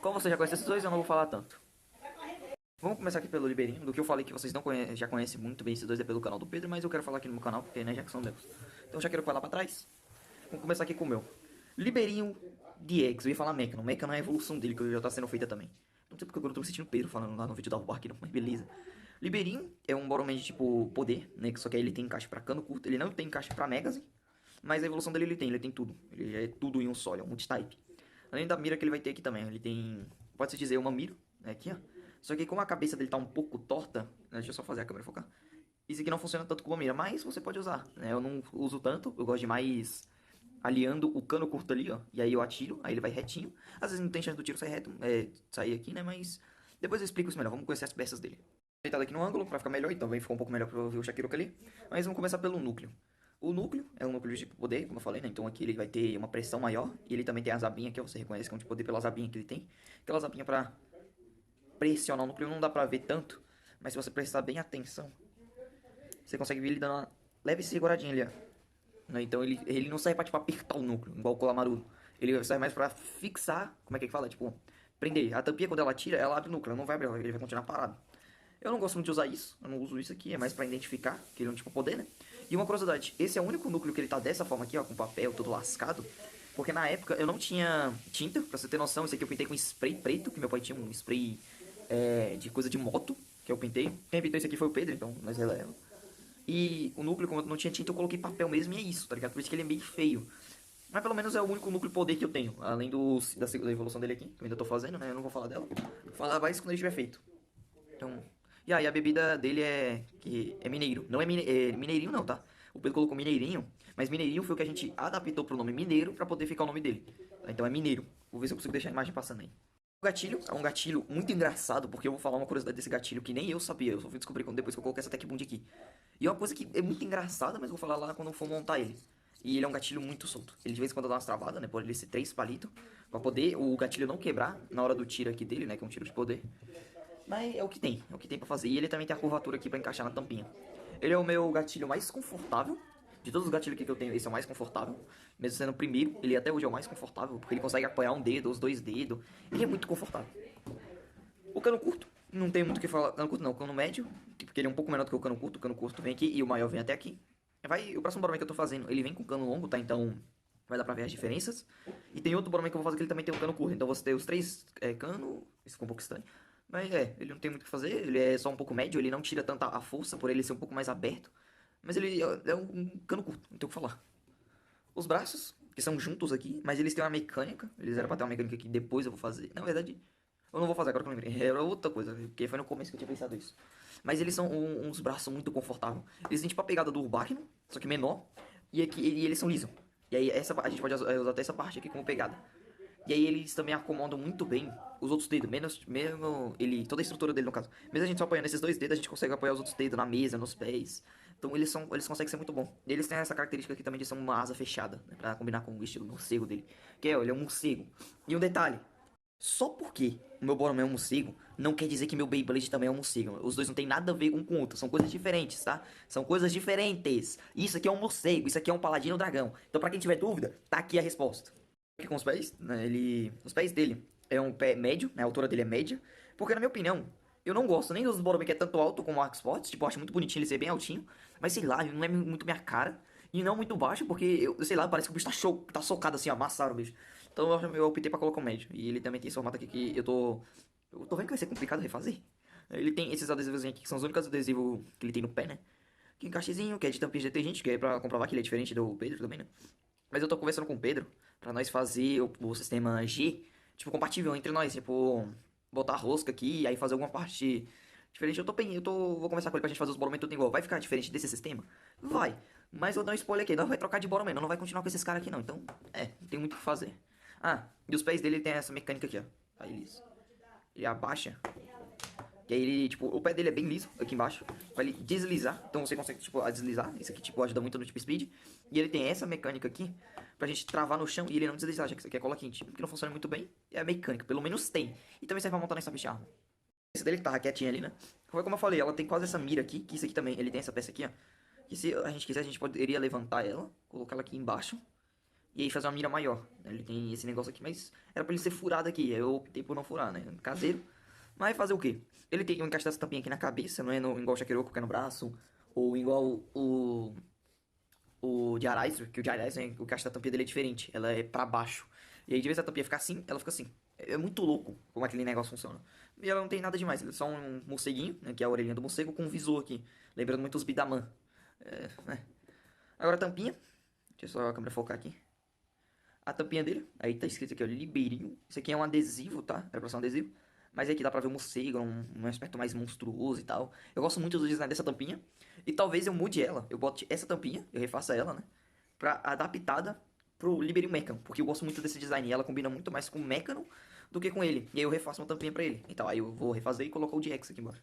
Como você já conhece esses dois, eu não vou falar tanto. Vamos começar aqui pelo Liberinho, do que eu falei que vocês não já conhecem muito bem esses dois é pelo canal do Pedro, mas eu quero falar aqui no meu canal, porque né, já que são meus. Então já quero falar pra trás. Vamos começar aqui com o meu. Liberinho DX, eu ia falar Mecha, Mecha não é a evolução dele, que já tá sendo feita também. Não sei porque agora eu tô me sentindo Pedro falando lá no vídeo da Bark, não, mas beleza. Liberinho é um Boromon de tipo poder, né, só que aí ele tem encaixe pra cano curto, ele não tem encaixe pra Megazine, mas a evolução dele ele tem tudo. Ele é tudo em um só, ele é um multi-type. Além da mira que ele vai ter aqui também, ele tem, pode-se dizer, uma mira, né, aqui ó. Só que como a cabeça dele tá um pouco torta, né, deixa eu só fazer a câmera focar. Isso aqui não funciona tanto como a mira, mas você pode usar, né? Eu não uso tanto, eu gosto de mais aliando o cano curto ali, ó. E aí eu atiro, aí ele vai retinho. Às vezes não tem chance do tiro sair reto, sair aqui, né? Mas depois eu explico isso melhor. Vamos conhecer as peças dele. Deitado aqui no ângulo pra ficar melhor, então vai ficar um pouco melhor pra eu ver o Shakiroka ali. Mas vamos começar pelo núcleo. O núcleo é um núcleo de poder, como eu falei, né? Então aqui ele vai ter uma pressão maior. E ele também tem as abinhas que você reconhece que é um de poder pelas abinhas que ele tem. Aquelas abinhas pra pressionar o núcleo não dá pra ver tanto. Mas se você prestar bem atenção, você consegue ver ele dando uma leve seguradinha ali, ó. Então ele não serve pra, tipo, apertar o núcleo, igual o Colamarudo. Ele serve mais pra fixar, como é que fala? Tipo, prender. A tampinha, quando ela tira, ela abre o núcleo, ela não vai abrir, ele vai continuar parado. Eu não gosto muito de usar isso, eu não uso isso aqui, é mais pra identificar, que ele é um tipo poder, né? E uma curiosidade, esse é o único núcleo que ele tá dessa forma aqui, ó, com papel todo lascado. Porque na época eu não tinha tinta, pra você ter noção, esse aqui eu pintei com spray preto, que meu pai tinha um spray de coisa de moto, que eu pintei. Quem pintou isso aqui foi o Pedro, então nós releva. E o núcleo, como eu não tinha tinta, eu coloquei papel mesmo e é isso, tá ligado? Por isso que ele é meio feio. Mas pelo menos é o único núcleo poder que eu tenho. Além da evolução dele aqui, que eu ainda tô fazendo, né? Eu não vou falar dela. Vou falar mais quando ele estiver feito. Então. E aí a bebida dele é mineiro. Não é, mineirinho não, tá? O Pedro colocou mineirinho. Mas mineirinho foi o que a gente adaptou pro nome mineiro pra poder ficar o nome dele. Então é mineiro. Vou ver se eu consigo deixar a imagem passando aí. O gatilho é um gatilho muito engraçado, porque eu vou falar uma curiosidade desse gatilho que nem eu sabia. Eu só fui descobrir depois que eu coloquei essa Tech Bond aqui. E é uma coisa que é muito engraçada, mas eu vou falar lá quando eu for montar ele. E ele é um gatilho muito solto. Ele de vez em quando dá umas travadas, né? Por ele ser 3 palitos. Pra poder o gatilho não quebrar na hora do tiro aqui dele, né? Que é um tiro de poder. Mas é o que tem. É o que tem pra fazer. E ele também tem a curvatura aqui pra encaixar na tampinha. Ele é o meu gatilho mais confortável. De todos os gatilhos que eu tenho, esse é o mais confortável. Mesmo sendo o primeiro, ele até hoje é o mais confortável. Porque ele consegue apoiar um dedo, os 2 dedos. Ele é muito confortável. O cano curto, não tem muito o que falar. Cano curto não, cano médio, porque ele é um pouco menor do que o cano curto. O cano curto vem aqui e o maior vem até aqui. O próximo Boromir que eu tô fazendo, ele vem com cano longo, tá? Então vai dar pra ver as diferenças. E tem outro Boromir que eu vou fazer que ele também tem um cano curto. Então você tem os 3 canos. Isso ficou um pouco estranho. Mas ele não tem muito o que fazer. Ele é só um pouco médio, ele não tira tanta a força por ele ser um pouco mais aberto. Mas ele é um cano curto, não tem o que falar. Os braços, que são juntos aqui, mas eles têm uma mecânica. Eles eram pra ter uma mecânica que depois eu vou fazer. Na verdade, eu não vou fazer agora que eu lembrei. Era outra coisa, porque foi no começo que eu tinha pensado isso. Mas eles são uns braços muito confortáveis. Eles têm tipo a pegada do Urbano, só que menor. E eles são lisos. E aí a gente pode usar até essa parte aqui como pegada. E aí eles também acomodam muito bem os outros dedos. Mesmo ele. Toda a estrutura dele, no caso. Mesmo a gente só apoiando esses 2 dedos, a gente consegue apoiar os outros dedos na mesa, nos pés. Então eles conseguem ser muito bom. E eles têm essa característica aqui também de ser uma asa fechada, né, pra combinar com o estilo morcego dele. Que ele é um morcego. E um detalhe. Só porque o meu Boromir é um morcego, não quer dizer que meu Beyblade também é um morcego. Os dois não tem nada a ver um com o outro. São coisas diferentes, tá? São coisas diferentes. Isso aqui é um morcego, isso aqui é um paladino dragão. Então pra quem tiver dúvida, tá aqui a resposta. Aqui com os pés, né, os pés dele é um pé médio, né, a altura dele é média. Porque na minha opinião, eu não gosto nem dos Boromir que é tanto alto como o Arc Sports. Tipo, eu acho muito bonitinho ele ser bem altinho. Mas sei lá, ele não é muito minha cara. E não muito baixo, porque, sei lá, parece que o bicho tá socado assim, amassaram o bicho. Então eu optei pra colocar um médio. E ele também tem esse formato aqui que eu tô vendo que vai ser complicado refazer. Ele tem esses adesivos aqui, que são os únicos adesivos que ele tem no pé, né? Que encaixezinho, que é de tampinha de detergente, que é pra comprovar que ele é diferente do Pedro também, né? Mas eu tô conversando com o Pedro pra nós fazer o sistema G, tipo, compatível entre nós. Tipo, botar rosca aqui e aí fazer alguma parte diferente. Vou conversar com ele pra gente fazer os Boromir tudo igual. Vai ficar diferente desse sistema? Vai. Mas eu dou um spoiler aqui, não vai trocar de Boromir, não vai continuar com esses caras aqui não. Então, não tem muito o que fazer. Ah, e os pés dele tem essa mecânica aqui, ó. Aí ele abaixa. E aí ele, tipo, o pé dele é bem liso aqui embaixo. Pra ele deslizar. Então você consegue, tipo, deslizar. Isso aqui, tipo, ajuda muito no tipo speed. E ele tem essa mecânica aqui pra gente travar no chão e ele não deslizar, já que isso aqui é cola quente. Que não funciona muito bem. É a mecânica, pelo menos tem. E também serve pra montar nessa bicha arma. Esse dele que tava quietinho ali, né? Foi como eu falei, ela tem quase essa mira aqui. Que isso aqui também, ele tem essa peça aqui, ó. Que se a gente quiser, a gente poderia levantar ela. Colocar ela aqui embaixo. e aí fazer uma mira maior. Ele tem esse negócio aqui, mas era pra ele ser furado aqui, aí eu optei por não furar, né? Caseiro. Mas fazer o quê? Ele tem que encaixar essa tampinha aqui na cabeça, não é igual o Shakiroku, que é no braço, ou igual o de Araizo, que o de Araizo, né, o caixa da tampinha dele é diferente, ela é pra baixo. E aí de vez a tampinha ficar assim, ela fica assim. É muito louco como aquele negócio funciona. E ela não tem nada demais, ele é só um morceguinho, né, que é a orelhinha do morcego, com um visor aqui. Lembrando muito os Bidaman. É, né. Agora a tampinha, deixa só a câmera focar aqui. A tampinha dele, aí tá escrito aqui, ó, Libeirinho. Isso aqui é um adesivo, tá? Era pra ser um adesivo. Mas aí aqui dá pra ver o morcego, um aspecto mais monstruoso e tal. Eu gosto muito do design dessa tampinha. E talvez eu mude ela. Eu bote essa tampinha, eu refaça ela, né? Pra adaptada pro Liberinho Mecano. Porque eu gosto muito desse design. E ela combina muito mais com o Mecano do que com ele. E aí eu refaço uma tampinha pra ele. Então aí eu vou refazer e colocar o DX aqui embaixo.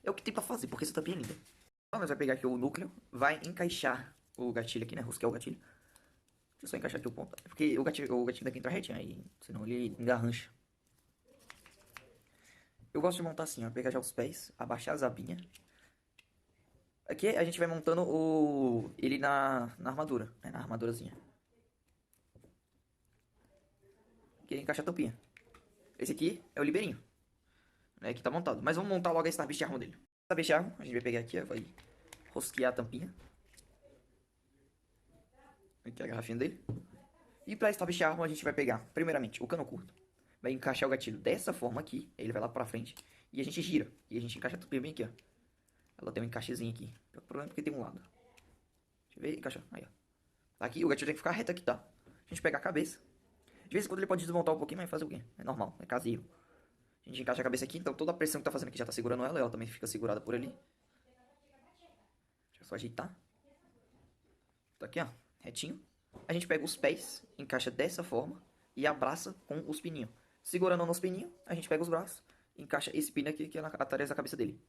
É o que tem pra fazer, porque essa tampinha é linda. Então nós vai pegar aqui o núcleo, vai encaixar o gatilho aqui, né? Rosquear o gatilho. Deixa eu só encaixar aqui o ponto. Porque o gatilho daqui entra retinho, aí senão ele engarrancha. Eu gosto de montar assim, ó. Pegar já os pés, abaixar as abinhas. Aqui a gente vai montando ele na armadura, né? Na armadurazinha. Aqui encaixa a tampinha. Esse aqui é o Liberinho, né? Que tá montado. Mas vamos montar logo a Star Beast Armor dele. Star Beast Armor, a gente vai pegar aqui, ó. Vai rosquear a tampinha. Aqui é a garrafinha dele. E pra Star Beast Armor a gente vai pegar, primeiramente, o cano curto. Vai encaixar o gatilho dessa forma aqui. Ele vai lá pra frente. E a gente gira. E a gente encaixa a tampinha bem aqui, ó. Ela tem um encaixezinho aqui. O problema é porque tem um lado. Deixa eu ver, encaixar. Aí, ó. Aqui o gatilho tem que ficar reto aqui, tá? A gente pega a cabeça. De vez em quando ele pode desmontar um pouquinho, mas fazer o quê? É normal, é caseiro. A gente encaixa a cabeça aqui, então toda a pressão que tá fazendo aqui já tá segurando ela. Ela também fica segurada por ali. Deixa eu só ajeitar. Tá aqui, ó. Retinho. A gente pega os pés, encaixa dessa forma e abraça com os pininhos. Segurando nos pininhos, a gente pega os braços, encaixa esse pino aqui que é atrás da cabeça dele.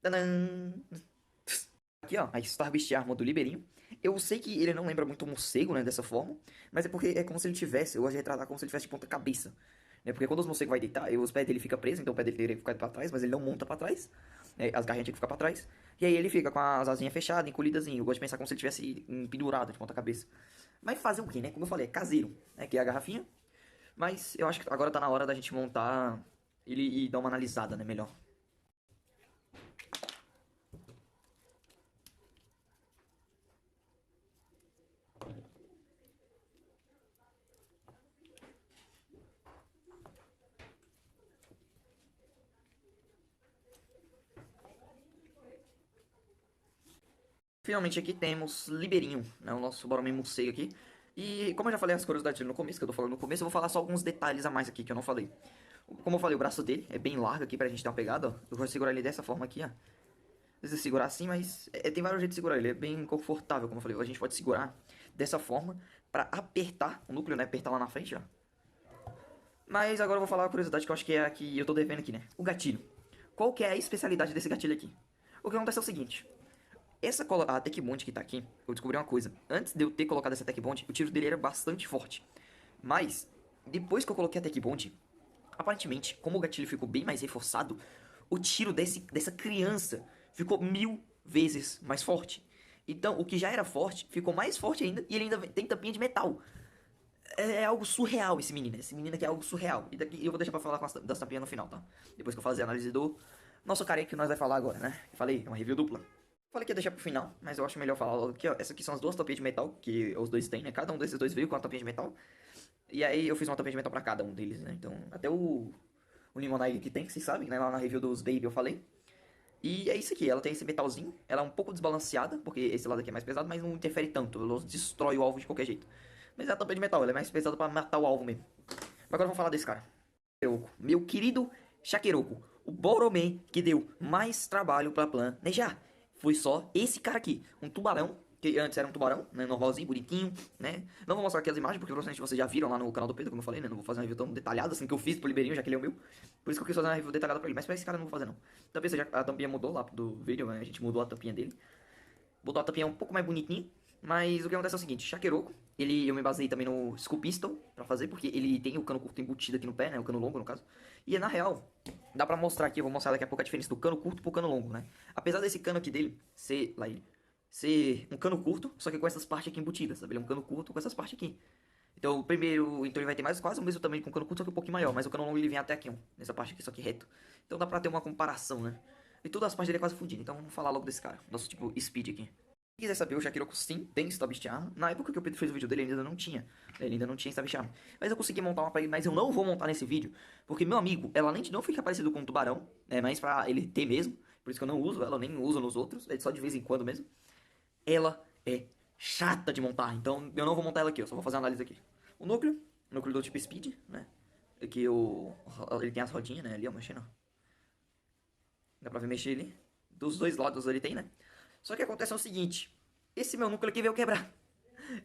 Tadã! Aqui, ó, a Star Beast Armor do Liberinho. Eu sei que ele não lembra muito um morcego, né, dessa forma, mas é porque é como se ele tivesse, eu gosto de retratar como se ele tivesse de ponta cabeça. Né, porque quando os morcegos vai deitar, os pés dele fica preso, então o pé dele teria que ficar pra trás, mas ele não monta pra trás. Né, as garrinhas tinham que ficar pra trás. E aí ele fica com as asinhas fechadas, encolhidazinho. Eu gosto de pensar como se ele tivesse pendurado de ponta cabeça. Mas fazer o quê, né? Como eu falei, é caseiro, né? Que é a garrafinha. Mas eu acho que agora tá na hora da gente montar ele e dar uma analisada, né? Melhor. Finalmente aqui temos Liberinho, né? O nosso Boromir morcego aqui. E como eu já falei as curiosidades dele no começo, que eu tô falando no começo, eu vou falar só alguns detalhes a mais aqui que eu não falei. Como eu falei, o braço dele é bem largo aqui pra gente dar uma pegada, ó. Eu vou segurar ele dessa forma aqui, ó. Precisa segurar assim, mas tem vários jeitos de segurar ele. É bem confortável, como eu falei. A gente pode segurar dessa forma pra apertar o núcleo, né? Apertar lá na frente, ó. Mas agora eu vou falar a curiosidade que eu acho que é a que eu tô devendo aqui, né? O gatilho. Qual que é a especialidade desse gatilho aqui? O que acontece é o seguinte. Essa cola, a Tech Bond que tá aqui, eu descobri uma coisa. Antes de eu ter colocado essa Tech Bond, o tiro dele era bastante forte. Mas, depois que eu coloquei a Tech Bond, aparentemente, como o gatilho ficou bem mais reforçado, o tiro dessa criança ficou 1000 vezes mais forte. Então, o que já era forte, ficou mais forte ainda, e ele ainda tem tampinha de metal. É algo surreal esse menino. Esse menino aqui é algo surreal. E daqui eu vou deixar pra falar das tampinhas no final, tá? Depois que eu fazer a análise do nosso careca que nós vai falar agora, né? Eu falei, é uma review dupla. Falei que ia deixar pro final, mas eu acho melhor falar logo aqui, ó. Essas aqui são as duas tampinhas de metal que os dois têm, né? Cada um desses dois veio com uma tampinha de metal. E aí eu fiz uma tampinha de metal pra cada um deles, né? Então, até o Limonade que tem, que vocês sabem, né? Lá na review dos Baby eu falei. E é isso aqui, ela tem esse metalzinho. Ela é um pouco desbalanceada, porque esse lado aqui é mais pesado, mas não interfere tanto. Ela destrói o alvo de qualquer jeito. Mas é a tampinha de metal, ela é mais pesada pra matar o alvo mesmo. Agora vamos falar desse cara. Meu querido Shakiroku. O Boromir que deu mais trabalho pra planejar. Foi só esse cara aqui. Um tubarão. Que antes era um tubarão, né? Normalzinho, bonitinho, né? Não vou mostrar aqui as imagens, porque provavelmente vocês já viram lá no canal do Pedro, como eu falei, né? Não vou fazer uma review tão detalhada assim que eu fiz pro Liberinho, já que ele é o meu. Por isso que eu quis fazer uma review detalhada pra ele. Mas pra esse cara eu não vou fazer, não. Talvez seja a tampinha mudou lá do vídeo, né? A gente mudou a tampinha dele. Botou a tampinha um pouco mais bonitinho. Mas o que acontece é o seguinte, Shakiroku, eu me baseei também no Skull Pistol pra fazer, porque ele tem o cano curto embutido aqui no pé, né, o cano longo no caso. E na real, dá pra mostrar aqui, eu vou mostrar daqui a pouco a diferença do cano curto pro cano longo, né. Apesar desse cano aqui dele ser, lá ele, ser um cano curto, só que com essas partes aqui embutidas, sabe? Ele é um cano curto com essas partes aqui. Então, o primeiro, então ele vai ter mais quase o mesmo tamanho com o cano curto, só que um pouquinho maior. Mas o cano longo ele vem até aqui, ó, nessa parte aqui, só que reto. Então dá pra ter uma comparação, né? E todas as partes dele é quase fundido. Então vamos falar logo desse cara, nosso tipo Speed aqui. Quem quiser saber, o Shakiroku sim tem Stab Arm. Na época que o Pedro fez o vídeo dele, ele ainda não tinha. Ele ainda não tinha Stab Arm. Mas eu consegui montar uma pra ele, mas eu não vou montar nesse vídeo. Porque, meu amigo, ela nem não fica parecido com um tubarão. É mais pra ele ter mesmo. Por isso que eu não uso ela, eu nem uso nos outros. É só de vez em quando mesmo. Ela é chata de montar. Então eu não vou montar ela aqui, eu só vou fazer uma análise aqui. O núcleo do tipo Speed, né? Aqui ele tem as rodinhas, né? Ali, ó, mexendo. Dá pra ver mexer ali. Dos dois lados ele tem, né? Só que acontece o seguinte. Esse meu núcleo aqui veio quebrar.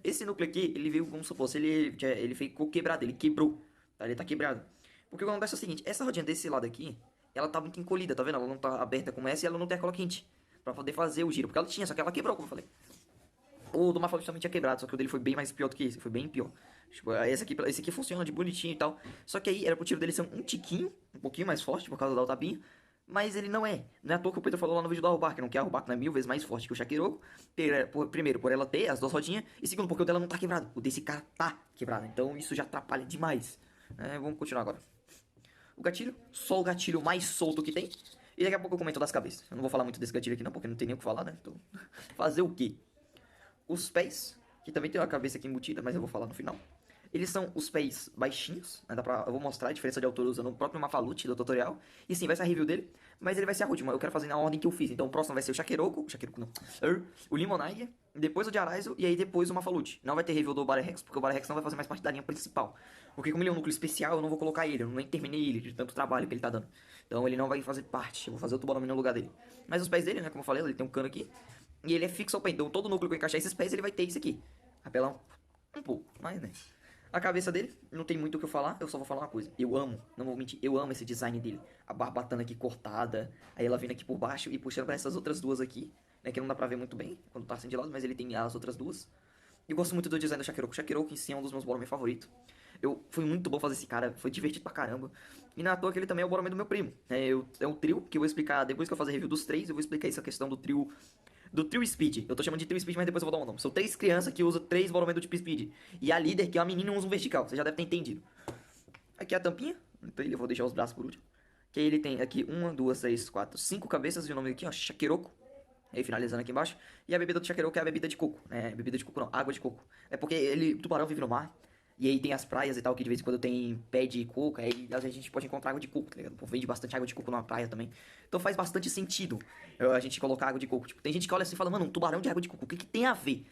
Esse núcleo aqui, ele veio, vamos supor, se ele ficou quebrado, ele quebrou. Tá? Ele tá quebrado. Porque o que acontece é o seguinte. Essa rodinha desse lado aqui, ela tá muito encolhida, tá vendo? Ela não tá aberta como essa e ela não tem a cola quente. Pra poder fazer o giro. Porque ela tinha, só que ela quebrou, como eu falei. O do Mafalute também tinha quebrado, só que o dele foi bem mais pior do que esse. Foi bem pior. Tipo, esse aqui funciona de bonitinho e tal. Só que aí era pro tiro dele ser um tiquinho, um pouquinho mais forte por causa da tapinha. Mas ele não é. Não é à toa que o Pedro falou lá no vídeo do Arrobark, que não quer Arrobark, não é 1000 vezes mais forte que o Shakiroku. Primeiro, por ela ter as duas rodinhas. E segundo, porque o dela não tá quebrado. O desse cara tá quebrado. Então isso já atrapalha demais. Vamos continuar agora. O gatilho, só o gatilho mais solto que tem. E daqui a pouco eu comento das cabeças. Eu não vou falar muito desse gatilho aqui não, porque não tem nem o que falar, né? Então, fazer o quê? Os pés, que também tem uma cabeça aqui embutida, mas eu vou falar no final. Eles são os pés baixinhos, né? Eu vou mostrar a diferença de altura usando o próprio Mafalute do tutorial. E sim, vai ser a review dele, mas ele vai ser a última. Eu quero fazer na ordem que eu fiz. Então o próximo vai ser o Shakiroku não, o Limonaiga, depois o de Araizo e aí depois o Mafalute. Não vai ter review do Barerex, porque o Barerex não vai fazer mais parte da linha principal. Porque como ele é um núcleo especial, eu não vou colocar ele, eu nem terminei ele de tanto trabalho que ele tá dando. Então ele não vai fazer parte, eu vou fazer o Tubarão no lugar dele. Mas os pés dele, né, como eu falei, ele tem um cano aqui. E ele é fixo ao pé, então todo núcleo que eu encaixar esses pés, ele vai ter isso aqui. Apelar um pouco, mas né. A cabeça dele, não tem muito o que eu falar, eu só vou falar uma coisa. Eu amo, não vou mentir, eu amo esse design dele. A barbatana aqui cortada, aí ela vindo aqui por baixo e puxando pra essas outras duas aqui, né, que não dá pra ver muito bem quando tá assim de lado, mas ele tem as outras duas. Eu gosto muito do design do Shakiroku. O Shakiroku em si é um dos meus Boromir favoritos. Foi muito bom fazer esse cara, foi divertido pra caramba. E na toa que ele também é o Boromir do meu primo. É um trio que eu vou explicar, depois que eu fazer review dos três, eu vou explicar essa questão do Trio Speed. Eu tô chamando de Trio Speed, mas depois eu vou dar um nome. São três crianças que usam três Boromir do tipo Speed. E a líder, que é uma menina, usa um vertical. Você já deve ter entendido. Aqui é a tampinha. Então eu vou deixar os braços por último. Que aí ele tem aqui uma, duas, três, quatro, cinco cabeças. E o nome aqui, ó, Shakiroku. Aí finalizando aqui embaixo. E a bebida do Shakiroku é a bebida de coco. Bebida de coco não, água de coco. É porque o tubarão vive no mar. E aí tem as praias e tal, que de vez em quando tem pé de coco. Aí às vezes a gente pode encontrar água de coco, tá ligado? O povo vende bastante água de coco numa praia também. Então faz bastante sentido a gente colocar água de coco. Tipo, tem gente que olha assim e fala, mano, um tubarão de água de coco, o que que tem a ver?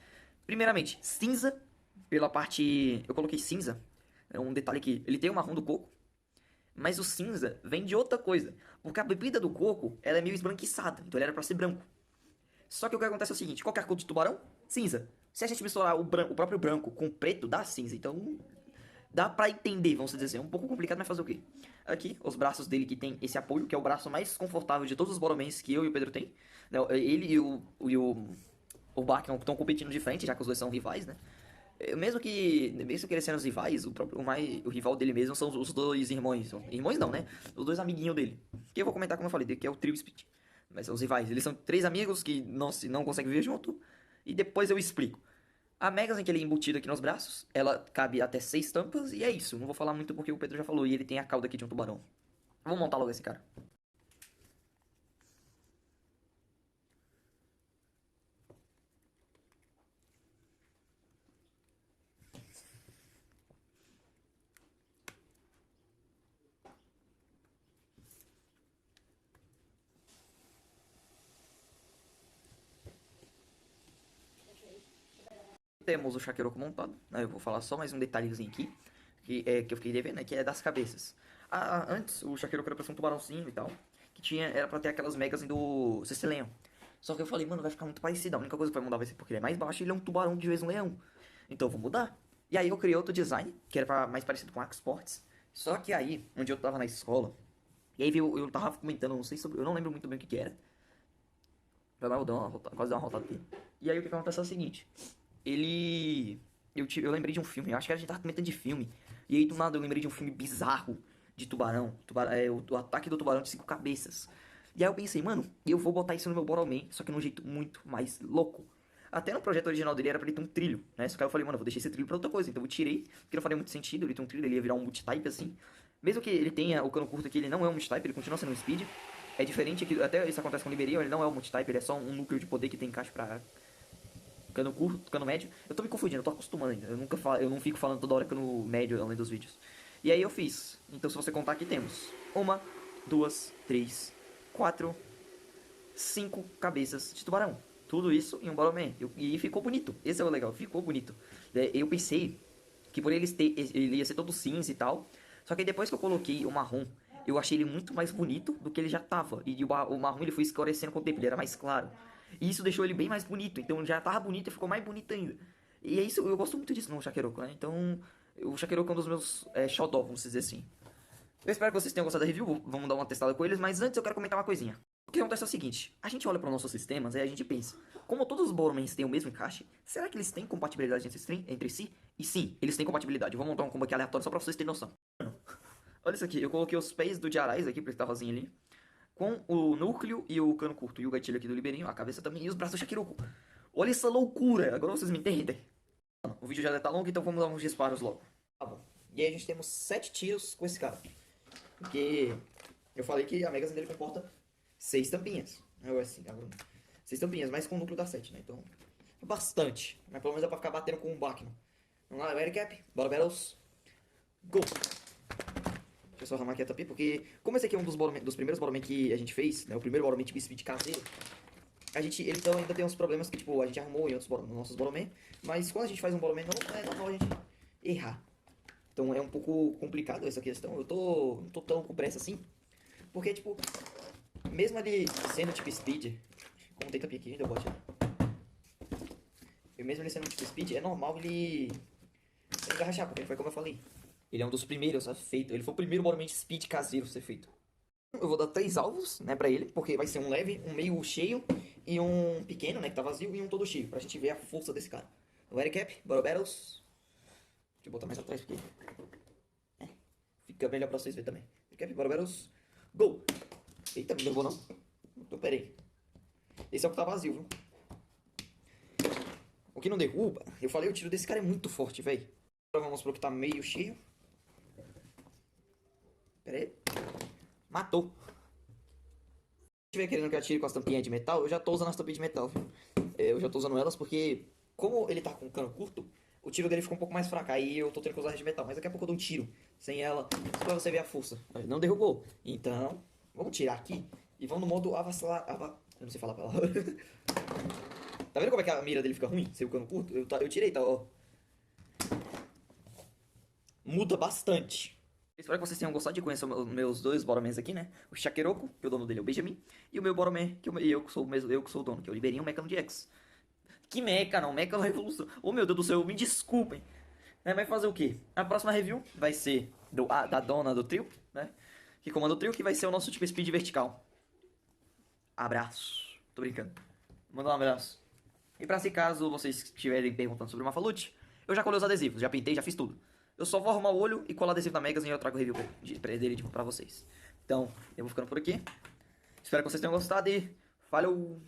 Primeiramente, cinza. Pela parte... Eu coloquei cinza. É um detalhe que ele tem o marrom do coco. Mas o cinza vem de outra coisa. Porque a bebida do coco, ela é meio esbranquiçada. Então ele era pra ser branco. Só que o que acontece é o seguinte, qual que é a cor de tubarão? Cinza. Se a gente misturar o próprio branco com o preto, dá cinza. Então, dá pra entender, vamos dizer assim. É um pouco complicado, mas fazer o quê? Aqui, os braços dele que tem esse apoio, que é o braço mais confortável de todos os Boromens que eu e o Pedro tem. Ele e o Bach estão competindo de frente, já que os dois são rivais, né? Mesmo que eles sendo os rivais, o rival dele mesmo são os dois irmãos. Irmãos não, né? Os dois amiguinhos dele. Que eu vou comentar, como eu falei, que é o Trio Speed. Mas são os rivais. Eles são três amigos que não conseguem viver junto. E depois eu explico. A Megas, em que ele é embutido aqui nos braços, ela cabe até 6 tampas. E é isso. Não vou falar muito porque o Pedro já falou. E ele tem a cauda aqui de um tubarão. Vamos montar logo esse cara. Temos o Shakiroku montado, né? Eu vou falar só mais um detalhezinho aqui, que eu fiquei devendo, né? Que é das cabeças. Antes, o Shakiroku era pra ser um tubarãozinho e tal, era pra ter aquelas megas do Cecilion. Só que eu falei, mano, vai ficar muito parecido. A única coisa que vai mudar vai ser porque ele é mais baixo e ele é um tubarão de vez um leão. Então eu vou mudar. E aí eu criei outro design, que era mais parecido com Axports. Só que aí, onde eu tava na escola, e aí eu tava comentando, não sei sobre, eu não lembro muito bem o que era. Eu quase dar uma rotada aqui. E aí o que aconteceu é o seguinte. Eu lembrei de um filme, eu acho que a gente tava comentando de filme. E aí do nada eu lembrei de um filme bizarro de tubarão. O ataque do tubarão de 5 cabeças. E aí eu pensei, mano, eu vou botar isso no meu Boromir, só que de um jeito muito mais louco. Até no projeto original dele era pra ele ter um trilho, né? Só que aí eu falei, mano, eu vou deixar esse trilho pra outra coisa. Então eu tirei, porque não faria muito sentido ele ter um trilho, ele ia virar um multitype assim. Mesmo que ele tenha o cano curto aqui, ele não é um multitype, ele continua sendo um speed. É diferente aqui, até isso acontece com o Liberion, ele não é um multitype, ele é só um núcleo de poder que tem encaixe pra cano curto, cano médio. Eu tô me confundindo, eu tô acostumando ainda. Eu não fico falando toda hora cano médio além dos vídeos. E aí eu fiz. Então se você contar aqui temos 1, 2, 3, 4, 5 cabeças de tubarão. Tudo isso em um Boroman. E ficou bonito. Esse é o legal, ficou bonito. Eu pensei que por ele ia ser todo cinza e tal. Só que depois que eu coloquei o marrom, eu achei ele muito mais bonito do que ele já tava. E o marrom ele foi escurecendo com o tempo, ele era mais claro. E isso deixou ele bem mais bonito. Então já tava bonito e ficou mais bonito ainda. E é isso, eu gosto muito disso no Shakeroku, né? Então, o Shakeroku é um dos meus xodó, vamos dizer assim. Eu espero que vocês tenham gostado da review, vamos dar uma testada com eles, mas antes eu quero comentar uma coisinha. O que acontece é o seguinte, a gente olha para os nossos sistemas e a gente pensa, como todos os Boromans têm o mesmo encaixe, será que eles têm compatibilidade entre si? E sim, eles têm compatibilidade. Eu vou montar um combo aqui aleatório só pra vocês terem noção. Olha isso aqui, eu coloquei os pés do Jarais aqui, porque ele tava ali, com o núcleo e o cano curto, e o gatilho aqui do Liberinho, a cabeça também, e os braços do Shakiroku. Olha essa loucura, agora vocês me entendem. O vídeo já deve estar longo, então vamos dar uns disparos logo. Tá bom. E aí a gente temos 7 tiros com esse cara. Porque eu falei que a Megazine dele comporta 6 tampinhas. Eu assim, 6 tampinhas, mas com o núcleo dá 7, né? Então, é bastante. Mas pelo menos dá pra ficar batendo com um Bachman. Vamos lá, Ready Cap, bora Battles. Go! Deixa eu só arrumar aqui a tampinha, porque como esse aqui é um dos primeiros Boroman que a gente fez, né? O primeiro Boroman tipo speed caseiro. Ele então ainda tem uns problemas que, tipo, a gente arrumou em outros nossos Boroman. Mas quando a gente faz um Boroman não é normal a gente errar. Então é um pouco complicado essa questão. Eu não tô tão com pressa assim. Porque, tipo, mesmo ele sendo tipo speed, como tem tampinha aqui, deu bote. E mesmo ele sendo tipo speed, é normal ele engarrachar, porque foi como eu falei. Ele é um dos primeiros a ser feito. Ele foi o primeiro Boroman speed caseiro a ser feito. Eu vou dar 3 alvos, né, pra ele, porque vai ser um leve, um meio cheio e um pequeno, né, que tá vazio, e um todo cheio, pra gente ver a força desse cara. Ready Cap, bora Battles. Deixa eu botar mais atrás porque fica melhor pra vocês verem também. Ready Cap, bora Battles. Go! Eita, não derrubou não? Então peraí. Esse é o que tá vazio, viu? O que não derruba, eu falei, o tiro desse cara é muito forte, velho. Agora vamos pro que tá meio cheio. Pera aí. Matou. Se tiver querendo que eu atire com as tampinhas de metal, eu já tô usando as tampinhas de metal, viu? Eu já tô usando elas porque, como ele tá com cano curto, o tiro dele ficou um pouco mais fraco. Aí eu tô tendo que usar a de metal. Mas daqui a pouco eu dou um tiro sem ela, só pra você ver a força. Não derrubou. Então, vamos tirar aqui e vamos no modo avassalar. Eu não sei falar a palavra. Tá vendo como é que a mira dele fica ruim? Sem o cano curto? Eu tirei, tá? Ó. Muda bastante. Espero que vocês tenham gostado de conhecer os meus dois Boromans aqui, né? O Shakeroku, que o dono dele é o Benjamin, e o meu Boroman, que eu que sou o dono, que é o Liberinho Mecano de X. Que meca, não, meca na Revolução. Oh meu Deus do céu, me desculpem. Né, mas fazer o quê? A próxima review vai ser da dona do trio, né? Que comanda o trio, que vai ser o nosso tipo speed vertical. Abraço. Tô brincando. Manda um abraço. E pra se caso vocês estiverem perguntando sobre o Mafalute, eu já colei os adesivos, já pintei, já fiz tudo. Eu só vou arrumar o olho e colar adesivo da Megazine e eu trago o review dele pra vocês. Então, eu vou ficando por aqui. Espero que vocês tenham gostado e falou!